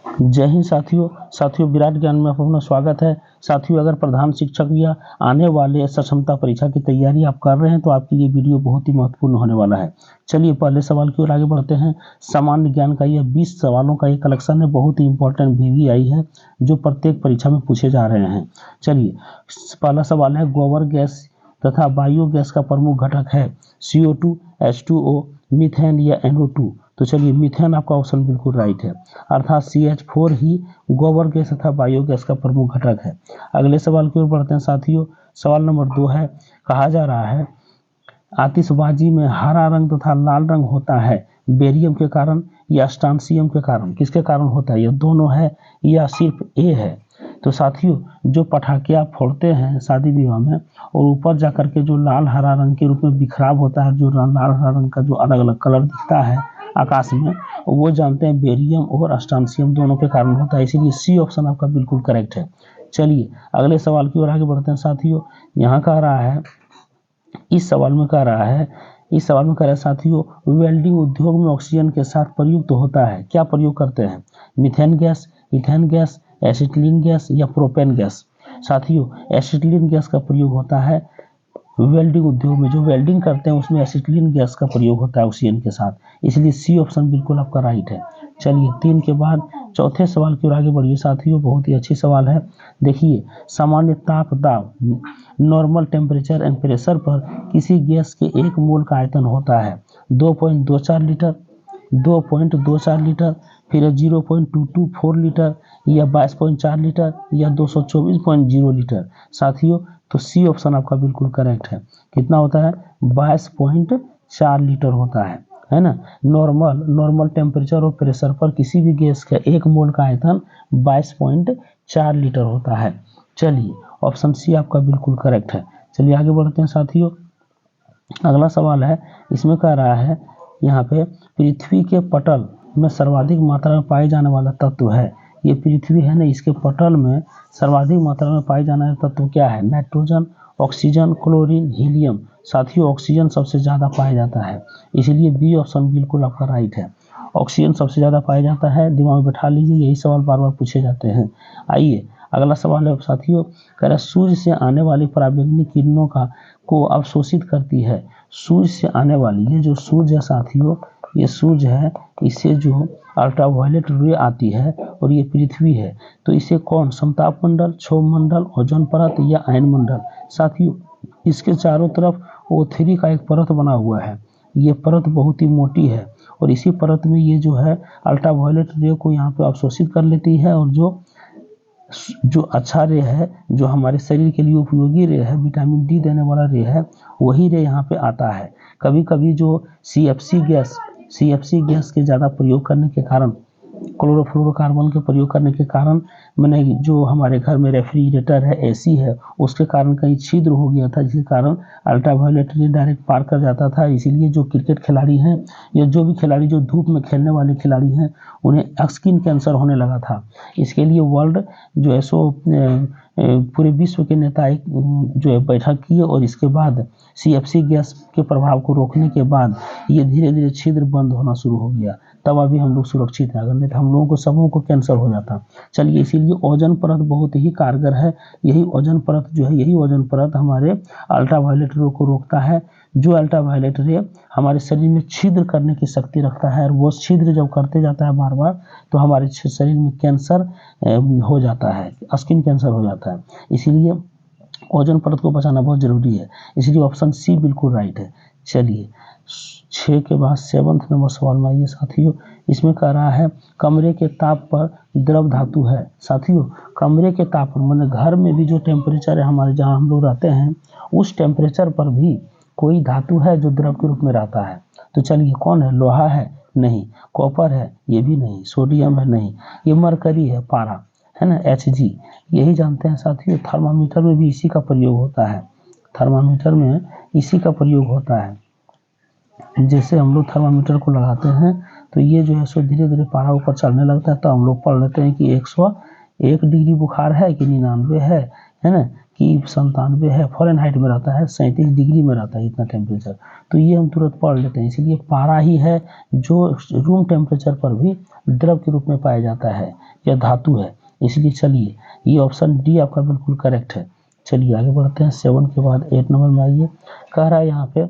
जय हिंद साथियों विराट ज्ञान में अपना स्वागत है। साथियों, अगर प्रधान शिक्षक या आने वाले सक्षमता परीक्षा की तैयारी आप कर रहे हैं तो आपके लिए वीडियो बहुत ही महत्वपूर्ण होने वाला है। चलिए पहले सवाल की ओर आगे बढ़ते हैं। सामान्य ज्ञान का यह 20 सवालों का एक कलेक्शन है, बहुत ही इंपॉर्टेंट VVI है जो प्रत्येक परीक्षा में पूछे जा रहे हैं। चलिए पहला सवाल है, गोबर गैस तथा बायोगैस का प्रमुख घटक है CO2, H2O, मीथेन या NO2। तो चलिए मीथेन आपका ऑप्शन बिल्कुल राइट है, अर्थात CH4 ही गोबर गैस तथा बायोगैस का प्रमुख घटक है। अगले सवाल की ओर बढ़ते हैं साथियों। सवाल नंबर 2 है, कहा जा रहा है आतिशबाजी में हरा रंग तथा लाल रंग होता है बेरियम के कारण या स्ट्रांसियम के कारण। किसके कारण होता है? यह दोनों है या सिर्फ A है? तो साथियों, जो पटाखे आप फोड़ते हैं शादी विवाह में और ऊपर जाकर के जो लाल हरा रंग के रूप में बिखराव होता है, जो लाल हरा रंग का जो अलग अलग कलर दिखता है आकाश में, वो जानते हैं बेरियम और स्ट्रांसियम दोनों के कारण होता है। इसीलिए C ऑप्शन आपका बिल्कुल करेक्ट है। चलिए अगले सवाल की ओर आगे बढ़ते हैं साथियों। यहाँ कह रहा है, इस सवाल में कह रहा है साथियों, वेल्डिंग उद्योग में ऑक्सीजन के साथ प्रयुक्त होता है। क्या प्रयोग करते हैं? Methane gas, ethane gas, acetylene gas या प्रोपेन गैस। साथियों, एसिटिलीन गैस का प्रयोग होता है वेल्डिंग उद्योग में। जो वेल्डिंग करते हैं उसमें एसिटिलीन गैस का प्रयोग होता है ऑक्सीजन के साथ, इसलिए C ऑप्शन बिल्कुल आपका राइट है। चलिए 3 के बाद चौथे सवाल की ओर आगे बढ़िए साथियों, बहुत ही अच्छी सवाल है। देखिए, सामान्य ताप दाब नॉर्मल टेम्परेचर एंड प्रेशर पर किसी गैस के 1 मोल का आयतन होता है 2.24 लीटर, 2.24 लीटर, फिर 0.224 लीटर या 22.4 लीटर या 224.0 लीटर। साथियों, तो C ऑप्शन आपका बिल्कुल करेक्ट है। कितना होता है? 22.4 लीटर होता है ना। नॉर्मल टेम्परेचर और प्रेशर पर किसी भी गैस का 1 मोल का आयतन 22.4 लीटर होता है। चलिए ऑप्शन C आपका बिल्कुल करेक्ट है। चलिए आगे बढ़ते हैं साथियों। अगला सवाल है, इसमें कह रहा है यहाँ पे पृथ्वी के पटल में सर्वाधिक मात्रा में पाए जाने वाला तत्व है। ये पृथ्वी है ना, इसके पटल में सर्वाधिक मात्रा में पाए जाने वाला तत्व क्या है? Nitrogen, oxygen, chlorine, helium. साथियों, ऑक्सीजन सबसे ज़्यादा पाया जाता है, इसलिए B ऑप्शन बिल्कुल आपका राइट है। ऑक्सीजन सबसे ज़्यादा पाया जाता है, दिमाग में बैठा लीजिए, यही सवाल बार बार पूछे जाते हैं। आइए अगला सवाल है साथियों, कह रहा है सूर्य से आने वाली पराबैंगनी किरणों को अवशोषित करती है। सूर्य से आने वाली, ये जो सूर्य है साथियों, ये सूर्य है, इससे जो अल्ट्रावायलेट रे आती है और ये पृथ्वी है, तो इसे कौन? समताप मंडल, क्षोभ मंडल, ओजोन परत या आयन मंडल। साथियों, इसके चारों तरफ O3 का एक परत बना हुआ है। ये परत बहुत ही मोटी है और इसी परत में ये जो है अल्ट्रावायलेट रे को यहाँ पे अवशोषित कर लेती है, और जो अच्छा रे है, जो हमारे शरीर के लिए उपयोगी रे है, विटामिन D देने वाला रे है, वही रे यहाँ पे आता है। कभी कभी जो CFC गैस के ज़्यादा प्रयोग करने के कारण, क्लोरोफ्लोरोकार्बन के प्रयोग करने के कारण, मैंने जो हमारे घर में रेफ्रिजरेटर है, AC है, उसके कारण कहीं छिद्र हो गया था, जिसके कारण अल्ट्रावायलेट रे डायरेक्ट पार कर जाता था। इसीलिए जो क्रिकेट खिलाड़ी हैं या जो भी खिलाड़ी जो धूप में खेलने वाले खिलाड़ी हैं, उन्हें स्किन कैंसर होने लगा था। इसके लिए वर्ल्ड जो है सो पूरे विश्व के नेता एक जो है बैठक किए, और इसके बाद CFC गैस के प्रभाव को रोकने के बाद ये धीरे धीरे छिद्र बंद होना शुरू हो गया। तब अभी हम लोग सुरक्षित हैं, अगर नहीं तो हम लोगों को सबों को कैंसर हो जाता। चलिए, इसीलिए ओजोन परत बहुत ही कारगर है। यही ओजोन परत जो है, यही ओजोन परत हमारे अल्ट्रावायलेट रे को रोकता है। जो अल्ट्रावायलेट रे हमारे शरीर में छिद्र करने की शक्ति रखता है, और वो छिद्र जब करते जाता है बार बार, तो हमारे शरीर में कैंसर हो जाता है, स्किन कैंसर हो जाता है। इसीलिए ओजोन परत को बचाना बहुत जरूरी है, इसलिए ऑप्शन C बिल्कुल राइट है। चलिए 6 के बाद 7 नंबर सवाल में आइए साथियों। इसमें कह रहा है कमरे के ताप पर द्रव धातु है। साथियों, कमरे के ताप पर मतलब घर में भी जो टेम्परेचर है हमारे, जहाँ हम लोग रहते हैं, उस टेम्परेचर पर भी कोई धातु है जो द्रव के रूप में रहता है। तो चलिए कौन है? लोहा है? नहीं। कॉपर है? ये भी नहीं। सोडियम है? नहीं। ये मरकरी है, पारा है ना, Hg, यही जानते हैं साथियों। थर्मामीटर में भी इसी का प्रयोग होता है, थर्मामीटर में इसी का प्रयोग होता है। जैसे हम लोग थर्मामीटर को लगाते हैं तो ये जो है सो धीरे धीरे पारा ऊपर चढ़ने लगता है, तो हम लोग पढ़ लेते हैं कि 101 डिग्री बुखार है कि 99 है ना, कि 97 है, फ़ारेनहाइट में रहता है, 37 डिग्री में रहता है इतना टेम्परेचर। तो ये हम तुरंत पढ़ लेते हैं। इसलिए पारा ही है जो रूम टेम्परेचर पर भी द्रव के रूप में पाया जाता है, यह धातु है। इसलिए चलिए ये ऑप्शन डी आपका बिल्कुल करेक्ट है। चलिए आगे बढ़ते हैं। 7 के बाद 8 नंबर में आइए। कह रहा है यहाँ पे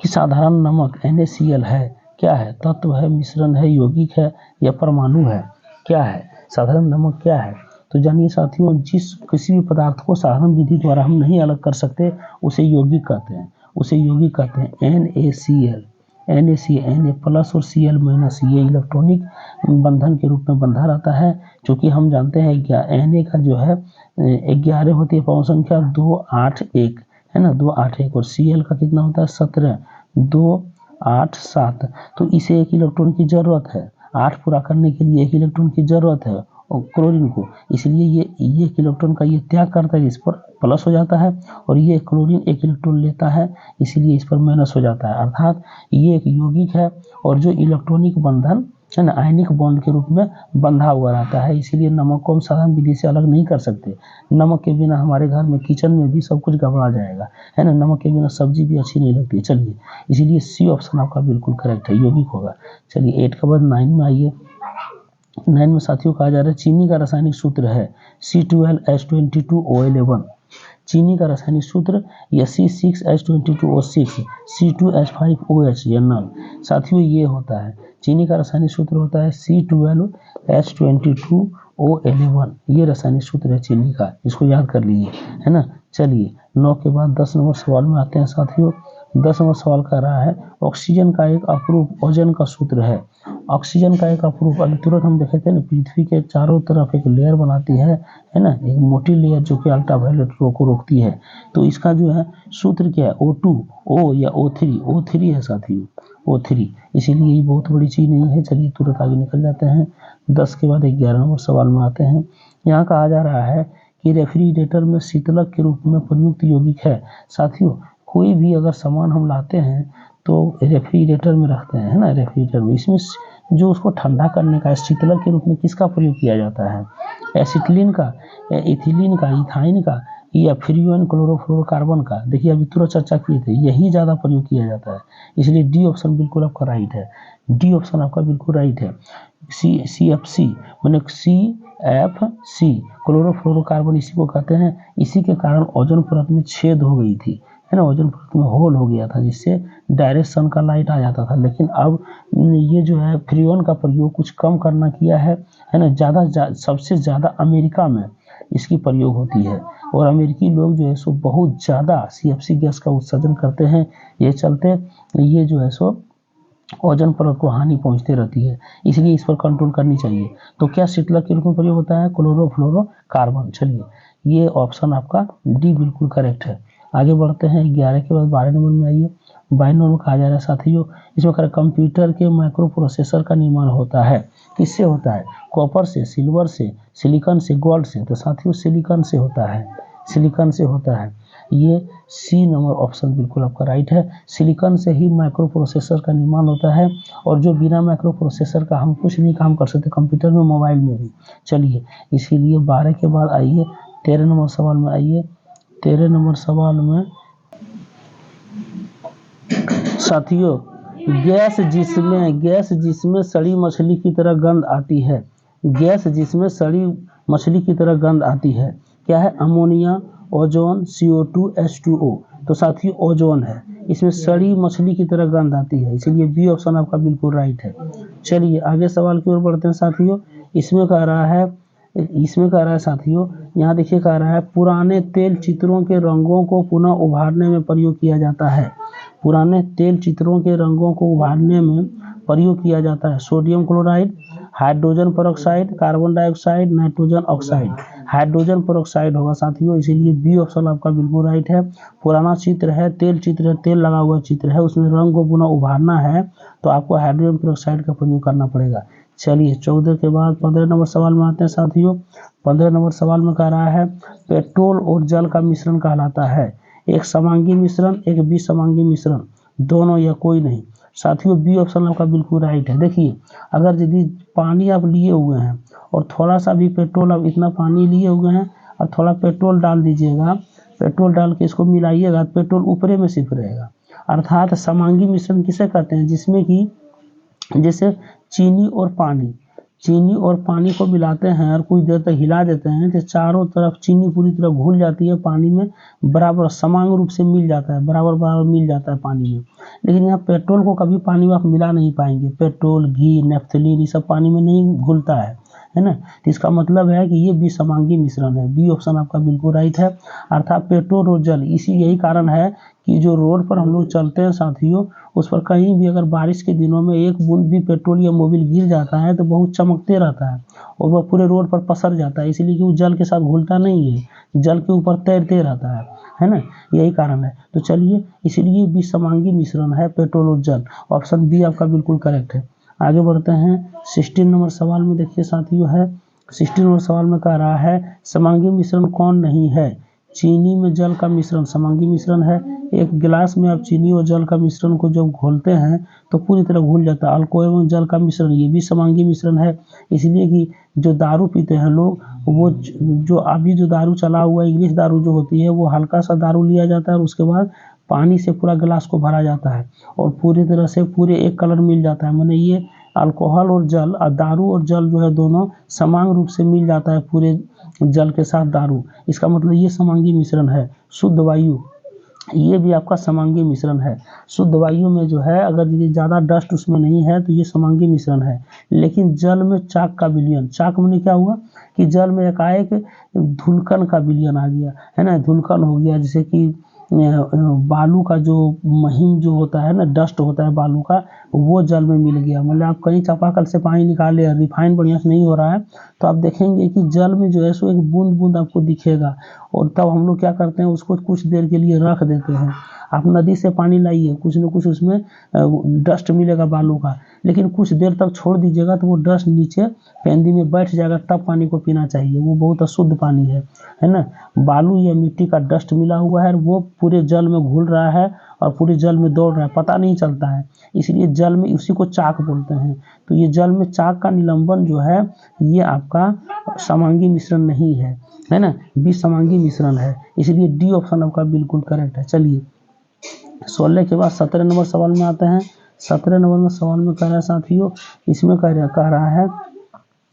कि साधारण नमक NaCl है, क्या है? तत्व है, मिश्रण है, यौगिक है या परमाणु है? क्या है साधारण नमक? क्या है? तो जानिए साथियों, जिस किसी भी पदार्थ को साधारण विधि द्वारा हम नहीं अलग कर सकते उसे यौगिक कहते हैं, उसे यौगिक कहते हैं। NaCl, Na प्लस और Cl माइनस, ये इलेक्ट्रॉनिक बंधन के रूप में बंधा रहता है। क्योंकि हम जानते हैं क्या Na का जो है 11 होती है पवन संख्या, 2 8 1 है ना, 2 8 1, और Cl का कितना होता है 17, 2 8 7। तो इसे एक इलेक्ट्रॉन की जरूरत है, 8 पूरा करने के लिए एक इलेक्ट्रॉन की जरूरत है और क्लोरीन को, इसलिए ये एक इलेक्ट्रॉन का ये त्याग करता है, इस पर प्लस हो जाता है, और ये क्लोरीन एक इलेक्ट्रॉन लेता है, इसीलिए इस पर माइनस हो जाता है। अर्थात ये एक यौगिक है और जो इलेक्ट्रॉनिक बंधन है ना, आयनिक बॉन्ड के रूप में बंधा हुआ रहता है। इसीलिए नमक को हम साधारण विधि से अलग नहीं कर सकते। नमक के बिना हमारे घर में किचन में भी सब कुछ गड़बड़ा जाएगा, है ना। नमक के बिना सब्जी भी अच्छी नहीं लगती। चलिए, इसीलिए सी ऑप्शन आपका बिल्कुल करेक्ट है, यौगिक होगा। चलिए 8 के बाद 9 में आइए। 9 में साथियों कहा जा रहा है चीनी का रासायनिक सूत्र है C12H22O11। चीनी का रासायनिक सूत्र या C6H22O6, C2H5OH या नल। साथियों ये होता है, चीनी का रासायनिक सूत्र होता है C12H22O11। ये रासायनिक सूत्र है चीनी का, इसको याद कर लीजिए, है ना। चलिए 9 के बाद 10 नंबर सवाल में आते हैं साथियों। 10 नंबर सवाल कर रहा है ऑक्सीजन का एक अपरूप ओजोन का सूत्र है। ऑक्सीजन का एक अपरूप, अभी तुरंत हम देखे थे ना, पृथ्वी के चारों तरफ एक लेयर बनाती है ना, एक मोटी लेयर जो कि अल्ट्रावायलेट को रोकती है। तो इसका जो है सूत्र क्या है? O2, O या O3 है साथियों, O3। इसीलिए ये बहुत बड़ी चीज नहीं है। चलिए तुरंत आगे निकल जाते हैं। 10 के बाद 11 नंबर सवाल में आते हैं। यहाँ कहा जा रहा है कि रेफ्रिजरेटर में शीतलक के रूप में प्रयुक्त यौगिक है। साथियों कोई भी अगर सामान हम लाते हैं तो रेफ्रिजरेटर में रखते हैं, है ना, रेफ्रिजरेटर में, इसमें जो उसको ठंडा करने का शीतलक के रूप में किसका प्रयोग किया जाता है? एसिटिलीन का, इथिलीन का, इथाइन का, या फ्रियोन क्लोरोफ्लोरोकार्बन का? देखिए अभी तुरंत चर्चा किए थे, यही ज़्यादा प्रयोग किया जाता है। इसलिए डी ऑप्शन बिल्कुल आपका राइट है। डी ऑप्शन आपका बिल्कुल राइट है। CFC मैंने CFC क्लोरोफ्लोरोकार्बन इसी को कहते हैं। इसी के कारण ओजोन परत में छेद हो गई थी, है ना, ओजोन परत में होल हो गया था, जिससे डायरेक्ट सन का लाइट आ जाता था। लेकिन अब ये जो है फ्रियोन का प्रयोग कुछ कम करना किया है ना। सबसे ज़्यादा अमेरिका में इसकी प्रयोग होती है, और अमेरिकी लोग जो है सो बहुत ज़्यादा CFC गैस का उत्सर्जन करते हैं। ये चलते ये जो है सो ओजोन परत को हानि पहुंचती रहती है, इसलिए इस पर कंट्रोल करनी चाहिए। तो क्या शीतलक के रूप में प्रयोग होता है? क्लोरोफ्लोरोकार्बन। चलिए ये ऑप्शन आपका डी बिल्कुल करेक्ट है। आगे बढ़ते हैं। 11 के बाद 12 नंबर में आइए। 12 नंबर में कहा जा रहा है साथियों, इसमें कहा कंप्यूटर के माइक्रो प्रोसेसर का निर्माण होता है। किससे होता है? कॉपर से, सिल्वर से, सिलिकॉन से, गोल्ड से? तो साथियों सिलिकॉन से होता है, सिलिकॉन से होता है। ये सी नंबर ऑप्शन बिल्कुल आपका राइट है। सिलिकॉन से ही माइक्रो प्रोसेसर का निर्माण होता है, और जो बिना माइक्रो प्रोसेसर का हम कुछ नहीं काम कर सकते, कंप्यूटर में, मोबाइल में भी। चलिए इसीलिए 12 के बाद आइए 13 नंबर सवाल में आइए। 13 नंबर सवाल में साथियों गैस जिसमें सड़ी मछली की तरह गंध आती है, गैस जिसमें सड़ी मछली की तरह गंध आती है, क्या है? Ammonia, ozone, CO2, H2O। तो साथियों ओजोन है, इसमें सड़ी मछली की तरह गंध आती है, इसीलिए बी ऑप्शन आपका बिल्कुल राइट है। चलिए आगे सवाल की ओर बढ़ते हैं साथियों। इसमें कह रहा है साथियों, यहाँ देखिए कह रहा है पुराने तेल चित्रों के रंगों को पुनः उभारने में प्रयोग किया जाता है। पुराने तेल चित्रों के रंगों को उभारने में प्रयोग किया जाता है sodium chloride, hydrogen peroxide, carbon dioxide, nitrogen oxide. Hydrogen peroxide होगा साथियों, इसीलिए बी ऑप्शन आपका बिल्कुल राइट है। पुराना चित्र है, तेल चित्र है, तेल लगा हुआ चित्र है, उसमें रंग को पुनः उभारना है तो आपको हाइड्रोजन पेरोक्साइड का प्रयोग करना पड़ेगा। चलिए 14 के बाद 15 नंबर सवाल में आते हैं साथियों। 15 नंबर सवाल में कह रहा है पेट्रोल और जल का मिश्रण कहलाता है एक समांगी मिश्रण, एक विसमांगी मिश्रण, दोनों या कोई नहीं। साथियों बी ऑप्शन आपका बिल्कुल राइट है। देखिए अगर यदि पानी आप लिए हुए हैं और थोड़ा सा भी पेट्रोल, आप इतना पानी लिए हुए हैं, और थोड़ा पेट्रोल डाल दीजिएगा, पेट्रोल डाल के इसको मिलाइएगा, पेट्रोल ऊपरे में सिर्फ रहेगा। अर्थात समांगी मिश्रण किसे कहते हैं, जिसमें कि जैसे चीनी और पानी को मिलाते हैं और कुछ देर तक हिला देते हैं तो चारों तरफ चीनी पूरी तरह घुल जाती है, पानी में बराबर समान रूप से मिल जाता है, बराबर मिल जाता है पानी में। लेकिन यहाँ पेट्रोल को कभी पानी में आप मिला नहीं पाएंगे, पेट्रोल, घी, नेफ्थलीन ये सब पानी में नहीं घुलता है ना। तो इसका मतलब है कि ये विसमांगी मिश्रण है। बी ऑप्शन आपका बिल्कुल राइट है। अर्थात पेट्रोल और जल, यही कारण है कि जो रोड पर हम लोग चलते हैं साथियों, उस पर कहीं भी अगर बारिश के दिनों में एक बूंद भी पेट्रोल या मोबिल गिर जाता है तो बहुत चमकते रहता है और वह पूरे रोड पर पसर जाता है, इसलिए कि वो जल के साथ घुलता नहीं है, जल के ऊपर तैरते रहता है ना, यही कारण है। तो चलिए, इसलिए विसमांगी मिश्रण है पेट्रोल और जल। ऑप्शन बी आपका बिल्कुल करेक्ट है। आगे बढ़ते हैं 16 नंबर सवाल में। देखिए साथियों, है 16 नंबर सवाल में कह रहा है समांगी मिश्रण कौन नहीं है। चीनी में जल का मिश्रण समांगी मिश्रण है। एक गिलास में आप चीनी और जल का मिश्रण को जब घोलते हैं तो पूरी तरह घुल जाता है। अल्कोहल एवं जल का मिश्रण, ये भी समांगी मिश्रण है। इसलिए कि जो दारू पीते हैं लोग, वो जो अभी जो दारू चला हुआ है, इंग्लिश दारू जो होती है, वो हल्का सा दारू लिया जाता है और उसके बाद पानी से पूरा गिलास को भरा जाता है और पूरी तरह से पूरे एक कलर मिल जाता है। माने ये अल्कोहल और जल, दारू और जल जो है दोनों समान रूप से मिल जाता है पूरे जल के साथ दारू। इसका मतलब ये समांगी मिश्रण है। शुद्ध वायु, ये भी आपका समांगी मिश्रण है। शुद्ध वायु में जो है अगर यदि ज़्यादा डस्ट उसमें नहीं है तो ये समांगी मिश्रण है। लेकिन जल में चाक का विलयन, चाक में क्या हुआ कि जल में एकाएक धुलकन का विलयन आ गया, है ना, धुलकन हो गया। जैसे कि बालू का जो महीन जो होता है ना, डस्ट होता है बालू का, वो जल में मिल गया। मतलब आप कहीं चापाकल से पानी निकाले, रिफाइन बढ़िया से नहीं हो रहा है, तो आप देखेंगे कि जल में जो है सो एक बूंद बूंद आपको दिखेगा। और तब हम लोग क्या करते हैं, उसको कुछ देर के लिए रख देते हैं। आप नदी से पानी लाइए, कुछ न कुछ उसमें डस्ट मिलेगा बालू का, लेकिन कुछ देर तक छोड़ दीजिएगा तो वो डस्ट नीचे पेंदी में बैठ जाएगा, तब पानी को पीना चाहिए। वो बहुत अशुद्ध पानी है ना। बालू या मिट्टी का डस्ट मिला हुआ है, वो पूरे जल में घुल रहा है और पूरे जल में दौड़ रहा है, पता नहीं चलता है, इसलिए जल में उसी को चाक बोलते हैं। तो ये जल में चाक का निलंबन जो है, ये आपका समांगी मिश्रण नहीं है ना, विसमांगी मिश्रण है। इसलिए डी ऑप्शन आपका बिल्कुल करेक्ट है। चलिए 16 के बाद 17 नंबर सवाल में आते हैं। 17 नंबर में सवाल में कह रहा है साथियों, इसमें कह रहा है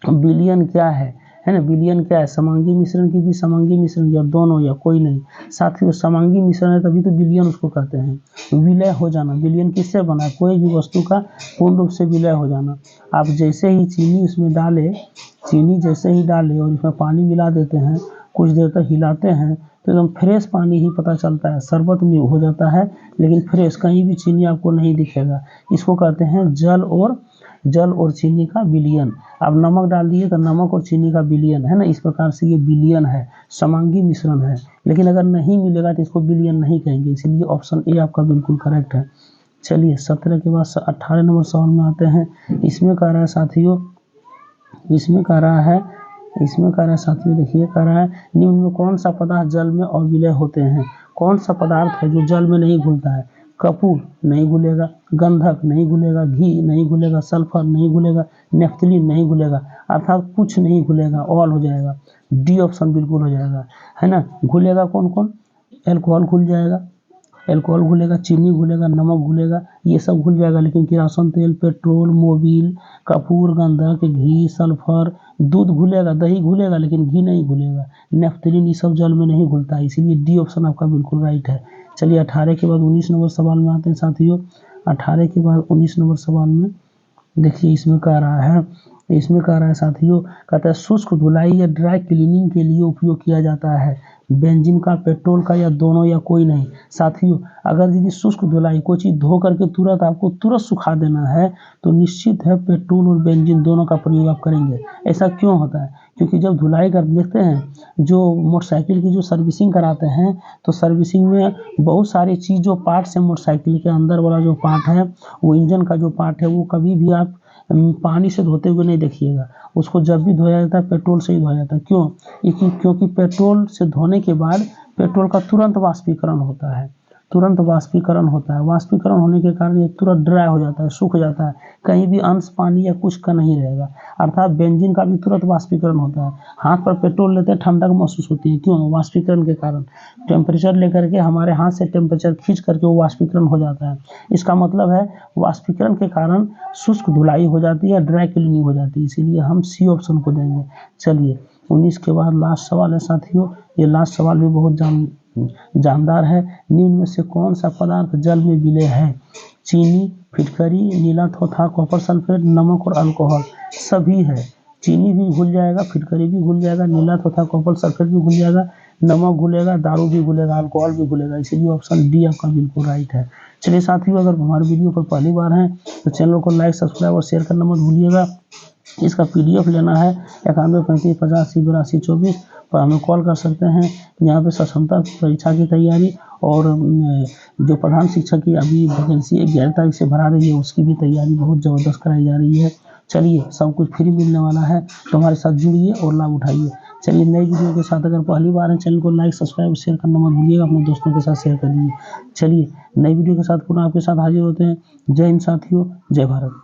विलयन क्या है ना, विलयन क्या है, समांगी मिश्रण की विसमांगी मिश्रण या दोनों या कोई नहीं। साथियों समांगी मिश्रण है तभी तो विलयन उसको कहते हैं। विलय हो जाना, विलयन किससे बना, कोई भी वस्तु का पूर्ण रूप से विलय हो जाना। आप जैसे ही चीनी उसमें डाले, चीनी जैसे ही डाले और इसमें पानी मिला देते हैं, कुछ देर तक हिलाते हैं तो एकदम फ्रेश पानी ही पता चलता है, शरबत में हो जाता है लेकिन फ्रेश, कहीं भी चीनी आपको नहीं दिखेगा। इसको कहते हैं जल और चीनी का विलयन। आप नमक डाल दिए तो नमक और चीनी का विलयन, है ना, इस प्रकार से ये विलयन है, समांगी मिश्रण है। लेकिन अगर नहीं मिलेगा तो इसको विलयन नहीं कहेंगे, इसलिए ऑप्शन ए आपका बिल्कुल करेक्ट है। चलिए 17 के बाद 18 नंबर सवाल में आते हैं। इसमें कह रहा है साथियों, देखिए कह रहा है निम्न में कौन सा पदार्थ जल में अविलय होते हैं। कौन सा पदार्थ है जो जल में नहीं घुलता है। कपूर नहीं घुलेगा, गंधक नहीं घुलेगा, घी नहीं घुलेगा, सल्फर नहीं घुलेगा, नेफ्थलीन नहीं घुलेगा। अर्थात कुछ नहीं घुलेगा, ऑल हो जाएगा। डी ऑप्शन बिल्कुल हो जाएगा, है ना। घुलेगा कौन कौन, एल्कोहल घुल जाएगा, एल्कोहल घुलेगा, चीनी घुलेगा, नमक घुलेगा, ये सब घुल जाएगा। लेकिन किरासन तेल, पेट्रोल, मोबिल, कपूर, गंधक, घी, सल्फर, दूध घुलेगा, दही घुलेगा, लेकिन घी नहीं घुलेगा। नेफ्थलीन ये सब जल में नहीं घुलता है, इसीलिए डी ऑप्शन आपका बिल्कुल राइट है। चलिए 18 के बाद 19 नंबर सवाल में आते हैं साथियों। 18 के बाद 19 नंबर सवाल में देखिए इसमें कह रहा है साथियों, कहता है शुष्क धुलाई या ड्राई क्लीनिंग के लिए उपयोग किया जाता है बेंजीन का, पेट्रोल का, या दोनों या कोई नहीं। साथियों अगर यदि शुष्क धुलाई, कोई चीज़ धो करके तुरंत आपको तुरंत सुखा देना है तो निश्चित है पेट्रोल और बेंजीन दोनों का प्रयोग आप करेंगे। ऐसा क्यों होता है, क्योंकि जब धुलाई कर देखते हैं, जो मोटरसाइकिल की जो सर्विसिंग कराते हैं तो सर्विसिंग में बहुत सारी चीज़ जो पार्ट्स है मोटरसाइकिल के अंदर वाला जो पार्ट है, वो इंजन का जो पार्ट है, वो कभी भी आप पानी से धोते हुए नहीं देखिएगा। उसको जब भी धोया जाता है पेट्रोल से ही धोया जाता है। क्यों, क्योंकि पेट्रोल से धोने के बाद पेट्रोल का तुरंत वाष्पीकरण होता है, तुरंत वाष्पीकरण होता है। वाष्पीकरण होने के कारण ये तुरंत ड्राई हो जाता है, सूख जाता है, कहीं भी अंश पानी या कुछ का नहीं रहेगा। अर्थात बेंजीन का भी तुरंत वाष्पीकरण होता है। हाथ पर पेट्रोल लेते हैं, ठंडक महसूस होती है, क्यों? वाष्पीकरण के कारण। टेम्परेचर लेकर के हमारे हाथ से टेम्परेचर खींच करके वो वाष्पीकरण हो जाता है। इसका मतलब है वाष्पीकरण के कारण शुष्क धुलाई हो जाती है, ड्राई क्लीनिंग हो जाती है, इसीलिए हम सी ऑप्शन को देंगे। चलिए 19 के बाद लास्ट सवाल है साथियों। ये लास्ट सवाल भी बहुत जानदार है। निम्न में से कौन सा पदार्थ जल में विलय है? चीनी, फिटकरी, नीला थोथा, कॉपर सल्फेट, नमक और अल्कोहल। सभी है। चीनी भी घुल जाएगा, फिटकरी भी घुल जाएगा, नीला तथा कॉपर सल्फेट भी घुल जाएगा, नमक घुलेगा, दारू भी घुलेगा, अल्कोहल भी घुलेगा, इसीलिए ऑप्शन डी आपका बिल्कुल राइट है। चलिए साथियों, अगर हमारे वीडियो पर पहली बार हैं तो चैनल को लाइक, सब्सक्राइब और शेयर करना मत भूलिएगा। इसका पीडीएफ लेना है 91 35 50 80 82 24 पर हमें कॉल कर सकते हैं। यहाँ पे सक्षमता परीक्षा की तैयारी और जो प्रधान शिक्षक की अभी वैकेंसी 11 तारीख से भरा रही है, उसकी भी तैयारी बहुत ज़बरदस्त कराई जा रही है। चलिए, सब कुछ फ्री मिलने वाला है, तो हमारे साथ जुड़िए और लाभ उठाइए। चलिए, नई वीडियो के साथ अगर पहली बार है चैनल को लाइक, सब्सक्राइब, शेयर करना मत भूलिएगा, अपने दोस्तों के साथ शेयर कर दीजिए। चलिए, नई वीडियो के साथ पुनः आपके साथ हाजिर होते हैं। जय हिंद साथियों, जय भारत।